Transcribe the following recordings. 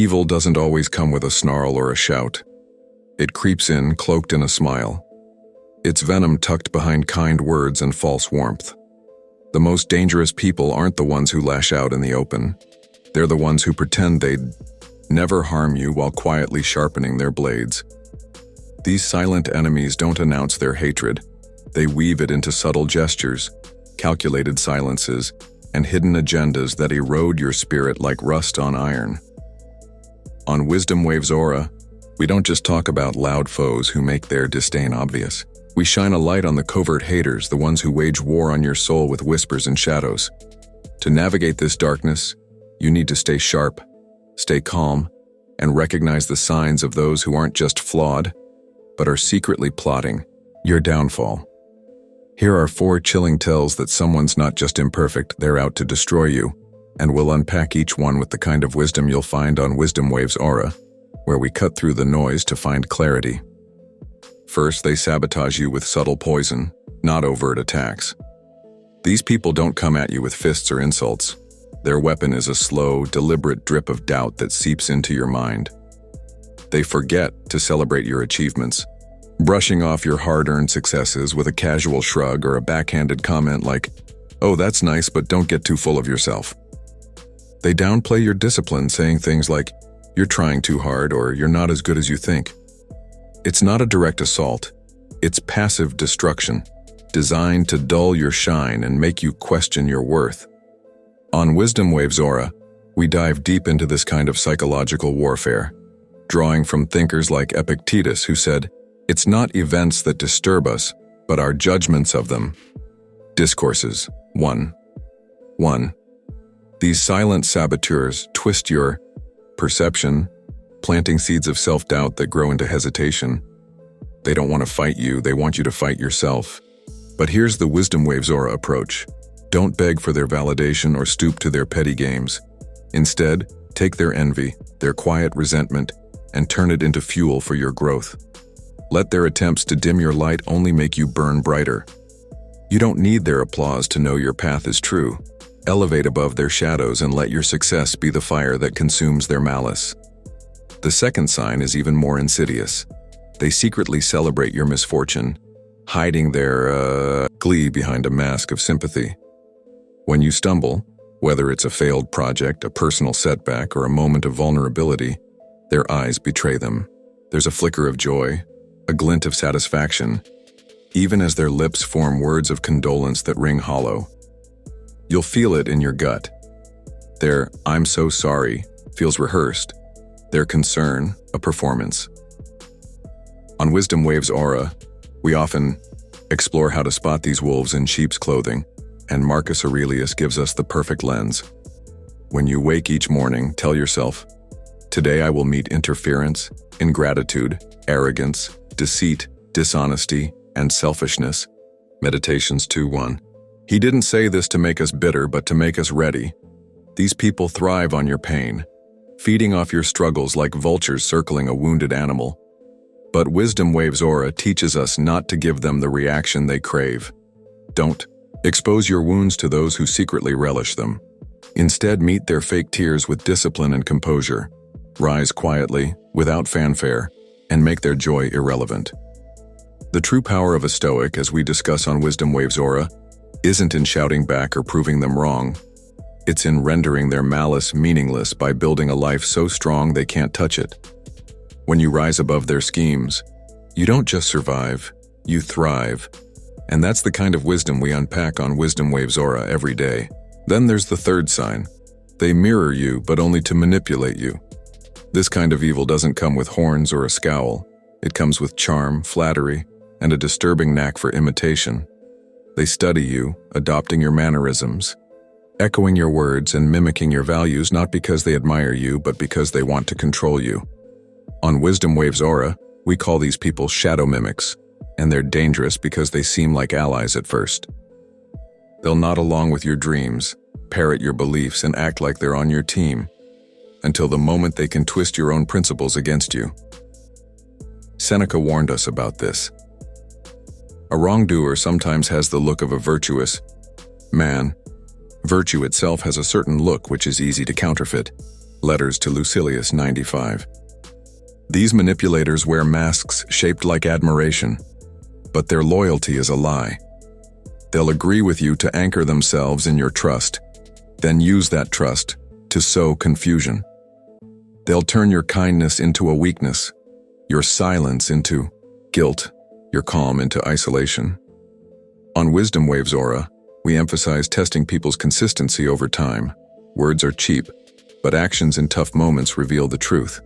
Evil doesn't always come with a snarl or a shout. It creeps in, cloaked in a smile. Its venom tucked behind kind words and false warmth. The most dangerous people aren't the ones who lash out in the open. They're the ones who pretend they'd never harm you while quietly sharpening their blades. These silent enemies don't announce their hatred. They weave it into subtle gestures, calculated silences, and hidden agendas that erode your spirit like rust on iron. On WisdomWavesAura, we don't just talk about loud foes who make their disdain obvious. We shine a light on the covert haters, the ones who wage war on your soul with whispers and shadows. To navigate this darkness, you need to stay sharp, stay calm, and recognize the signs of those who aren't just flawed, but are secretly plotting your downfall. Here are 4 chilling tells that someone's not just imperfect, they're out to destroy you, and we'll unpack each one with the kind of wisdom you'll find on WisdomWavesAura, where we cut through the noise to find clarity. First, they sabotage you with subtle poison, not overt attacks. These people don't come at you with fists or insults. Their weapon is a slow, deliberate drip of doubt that seeps into your mind. They forget to celebrate your achievements, brushing off your hard-earned successes with a casual shrug or a backhanded comment like, "Oh, that's nice, but don't get too full of yourself." They downplay your discipline, saying things like, "You're trying too hard," or "You're not as good as you think." It's not a direct assault. It's passive destruction, designed to dull your shine and make you question your worth. On WisdomWavesAura, we dive deep into this kind of psychological warfare, drawing from thinkers like Epictetus, who said, "It's not events that disturb us, but our judgments of them." Discourses 1. These silent saboteurs twist your perception, planting seeds of self-doubt that grow into hesitation. They don't want to fight you, they want you to fight yourself. But here's the WisdomWavesAura approach. Don't beg for their validation or stoop to their petty games. Instead, take their envy, their quiet resentment, and turn it into fuel for your growth. Let their attempts to dim your light only make you burn brighter. You don't need their applause to know your path is true. Elevate above their shadows and let your success be the fire that consumes their malice. The second sign is even more insidious. They secretly celebrate your misfortune, hiding their glee behind a mask of sympathy. When you stumble, whether it's a failed project, a personal setback, or a moment of vulnerability, their eyes betray them. There's a flicker of joy, a glint of satisfaction, even as their lips form words of condolence that ring hollow. You'll feel it in your gut. Their "I'm so sorry" feels rehearsed, their concern a performance. On WisdomWavesAura, we often explore how to spot these wolves in sheep's clothing, and Marcus Aurelius gives us the perfect lens. When you wake each morning, tell yourself, "Today I will meet interference, ingratitude, arrogance, deceit, dishonesty, and selfishness." Meditations 2:1. He didn't say this to make us bitter, but to make us ready. These people thrive on your pain, feeding off your struggles like vultures circling a wounded animal. But WisdomWavesAura teaches us not to give them the reaction they crave. Don't expose your wounds to those who secretly relish them. Instead, meet their fake tears with discipline and composure. Rise quietly, without fanfare, and make their joy irrelevant. The true power of a Stoic, as we discuss on WisdomWavesAura, isn't in shouting back or proving them wrong. It's in rendering their malice meaningless by building a life so strong they can't touch it. When you rise above their schemes, you don't just survive, you thrive. And that's the kind of wisdom we unpack on WisdomWavesAura every day. Then there's the third sign. They mirror you, but only to manipulate you. This kind of evil doesn't come with horns or a scowl. It comes with charm, flattery, and a disturbing knack for imitation. They study you, adopting your mannerisms, echoing your words and mimicking your values, not because they admire you, but because they want to control you. On WisdomWavesAura, we call these people shadow mimics, and they're dangerous because they seem like allies at first. They'll nod along with your dreams, parrot your beliefs, and act like they're on your team, until the moment they can twist your own principles against you. Seneca warned us about this. A wrongdoer sometimes has the look of a virtuous man. Virtue itself has a certain look which is easy to counterfeit. Letters to Lucilius 95. These manipulators wear masks shaped like admiration, but their loyalty is a lie. They'll agree with you to anchor themselves in your trust, then use that trust to sow confusion. They'll turn your kindness into a weakness, your silence into guilt, your calm into isolation. On Wisdom Waves Aura, we emphasize testing people's consistency over time. Words are cheap, but actions in tough moments reveal the truth.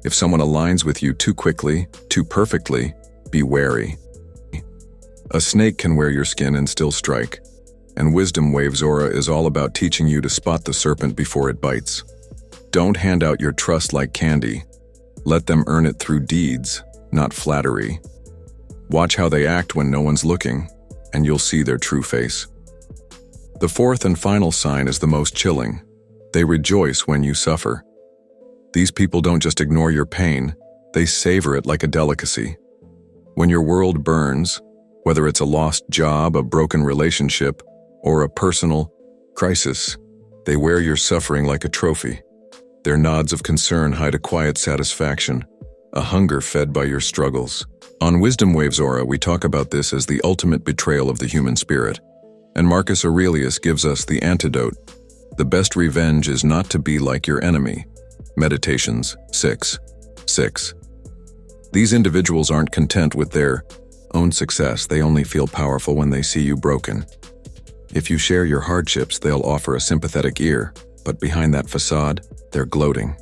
If someone aligns with you too quickly, too perfectly, be wary. A snake can wear your skin and still strike, and Wisdom Waves Aura is all about teaching you to spot the serpent before it bites. Don't hand out your trust like candy. Let them earn it through deeds, not flattery. Watch how they act when no one's looking, and you'll see their true face. The fourth and final sign is the most chilling. They rejoice when you suffer. These people don't just ignore your pain, they savor it like a delicacy. When your world burns, whether it's a lost job, a broken relationship, or a personal crisis, they wear your suffering like a trophy. Their nods of concern hide a quiet satisfaction, a hunger fed by your struggles. On Wisdom Waves Aura, we talk about this as the ultimate betrayal of the human spirit. And Marcus Aurelius gives us the antidote. The best revenge is not to be like your enemy. Meditations 6:6. These individuals aren't content with their own success, they only feel powerful when they see you broken. If you share your hardships, they'll offer a sympathetic ear, but behind that facade, they're gloating.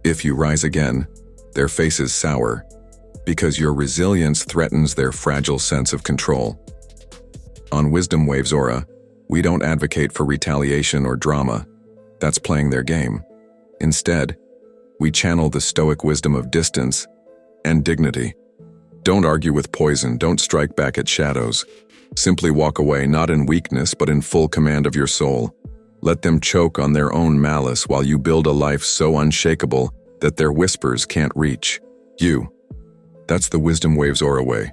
If you rise again, their face is sour, because your resilience threatens their fragile sense of control. On Wisdom Waves Aura, we don't advocate for retaliation or drama. That's playing their game. Instead, we channel the Stoic wisdom of distance and dignity. Don't argue with poison, don't strike back at shadows. Simply walk away, not in weakness, but in full command of your soul. Let them choke on their own malice while you build a life so unshakable that their whispers can't reach you. That's the Wisdom Waves Aura way.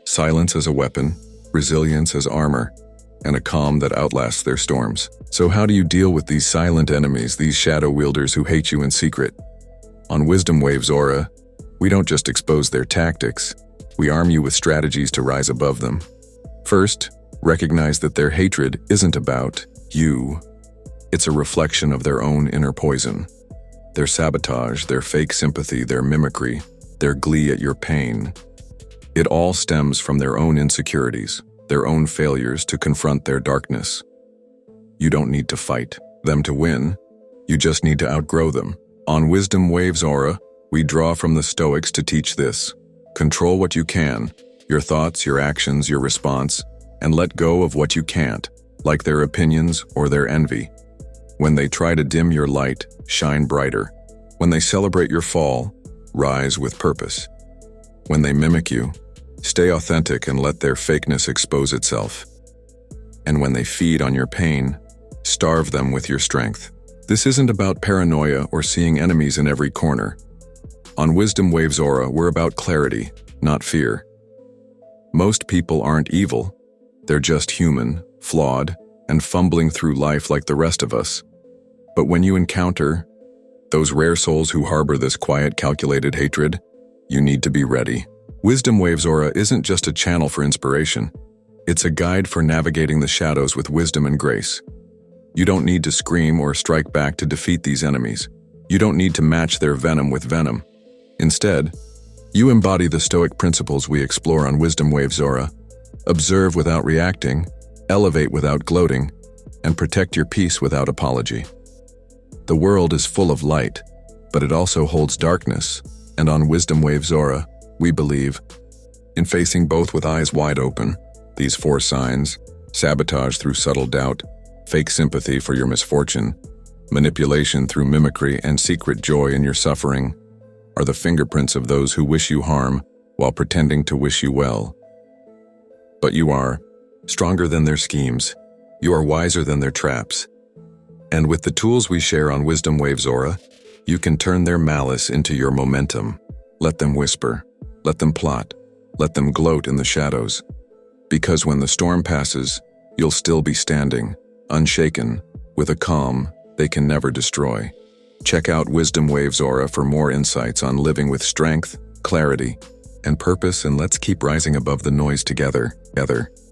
Silence as a weapon, resilience as armor, and a calm that outlasts their storms. So how do you deal with these silent enemies, these shadow wielders who hate you in secret? On Wisdom Waves Aura, we don't just expose their tactics, we arm you with strategies to rise above them. First, recognize that their hatred isn't about you. It's a reflection of their own inner poison. Their sabotage, their fake sympathy, their mimicry, their glee at your pain. It all stems from their own insecurities, their own failures to confront their darkness. You don't need to fight them to win, you just need to outgrow them. On Wisdom Waves Aura, we draw from the Stoics to teach this. Control what you can, your thoughts, your actions, your response, and let go of what you can't, like their opinions or their envy. When they try to dim your light, shine brighter. When they celebrate your fall, rise with purpose. When they mimic you, stay authentic and let their fakeness expose itself. And when they feed on your pain, starve them with your strength. This isn't about paranoia or seeing enemies in every corner. On Wisdom Waves Aura, we're about clarity, not fear. Most people aren't evil. They're just human, flawed, and fumbling through life like the rest of us. But when you encounter those rare souls who harbor this quiet, calculated hatred, you need to be ready. Wisdom Waves Aura isn't just a channel for inspiration. It's a guide for navigating the shadows with wisdom and grace. You don't need to scream or strike back to defeat these enemies. You don't need to match their venom with venom. Instead, you embody the Stoic principles we explore on Wisdom Waves Aura. Observe without reacting, elevate without gloating, and protect your peace without apology. The world is full of light, but it also holds darkness, and on Wisdom Waves Aura, we believe in facing both with eyes wide open. These 4 signs: sabotage through subtle doubt, fake sympathy for your misfortune, manipulation through mimicry, and secret joy in your suffering, are the fingerprints of those who wish you harm while pretending to wish you well. But you are stronger than their schemes. You are wiser than their traps. And with the tools we share on Wisdom Waves Aura, you can turn their malice into your momentum. Let them whisper, let them plot, let them gloat in the shadows. Because when the storm passes, you'll still be standing, unshaken, with a calm they can never destroy. Check out Wisdom Waves Aura for more insights on living with strength, clarity, and purpose, and let's keep rising above the noise together.